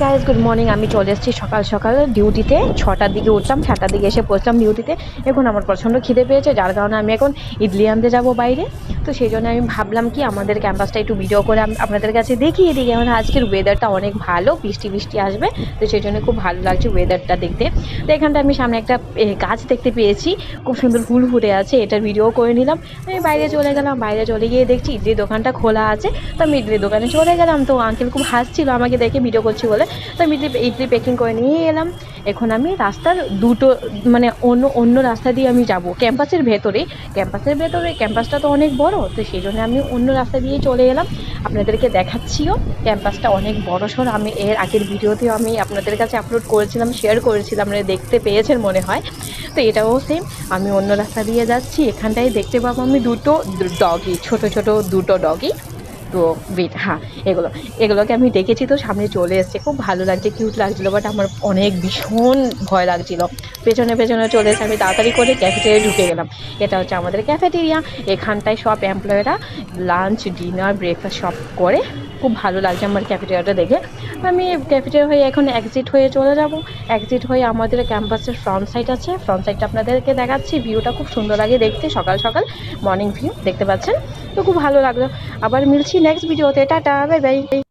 Guys good morning. আমি চলে এসেছি সকাল সকাল ডিউটিতে। 6টার দিকে উঠলাম, 7টার দিকে এসে পৌঁছলাম ডিউটিতে। এখন আমার প্রচণ্ড খিদে পেয়েছে, যার কারণে আমি এখন ইডলি আনতে যাব বাইরে। তো সেই জন্য আমি ভাবলাম কি আমাদের ক্যাম্পাসটা একটু ভিডিও করে আপনাদের কাছে দেখিয়ে দিই। কারণ আজকের ওয়েদারটা অনেক ভালো, বৃষ্টি বৃষ্টি আসবে, তো সেই জন্য খুব ভালো লাগছে ওয়েদারটা দেখতে। তো এখানটা আমি সামনে একটা গাছ দেখতে পেয়েছি, খুব সুন্দর ফুল ফুটে আছে, এটার ভিডিও করে নিলাম। আমি বাইরে চলে গেলাম, বাইরে চলে গিয়ে দেখছি ইডলির দোকানটা খোলা আছে। তো আমি ইডলির দোকানে চলে গেলাম। তো আঙ্কেল খুব হাসছিল আমাকে দেখে ভিডিও করছি বলে। তো আমি ইডলি প্যাকিং করে নিয়ে এলাম। এখন আমি রাস্তার দুটো মানে অন্য রাস্তা দিয়ে আমি যাব ক্যাম্পাসের ভেতরে। ক্যাম্পাসটা তো অনেক বড়, তো সেই জন্য আমি অন্য রাস্তা দিয়ে চলে এলাম। আপনাদেরকে দেখাচ্ছিও ক্যাম্পাসটা অনেক বড়সড়। আমি এর আগের ভিডিওতেও আমি আপনাদের কাছে আপলোড করেছিলাম, শেয়ার করেছিলাম, আপনারা দেখতে পেয়েছেন মনে হয়। তো এটাও সেম, আমি অন্য রাস্তা দিয়ে যাচ্ছি। এখানটায় দেখতে পাবো আমি দুটো ডগি, ছোট দুটো ডগি। তো হ্যাঁ, এগুলোকে আমি দেখেছি, তো সামনে চলে এসছে, খুব ভালো লাগছে, কিউট লাগছিলো। বাট আমার অনেক ভীষণ ভয় লাগছিল। পেছনে চলে এসে আমি তাড়াতাড়ি করে ক্যাফেটেরিয়ায় ঢুকে গেলাম। এটা হচ্ছে আমাদের ক্যাফেটেরিয়া। এখানটায় সব এমপ্লয়িরা লাঞ্চ, ডিনার, ব্রেকফাস্ট সব করে। খুব ভালো লাগছে আমার ক্যাফেটেরিয়াটা দেখে। আমি ক্যাফেটেরিয়া হয়ে এখন এক্সিট হয়ে চলে যাব। এক্সিট হয়ে আমাদের ক্যাম্পাসের ফ্রন্ট সাইড আছে, ফ্রন্ট সাইডটা আপনাদেরকে দেখাচ্ছি। ভিউটা খুব সুন্দর লাগে দেখতে, সকাল সকাল মর্নিং ভিউ দেখতে পাচ্ছেন। তো খুব ভালো লাগলো। আবার মিলছি নেক্সট ভিডিওতে। Tata, bye bye.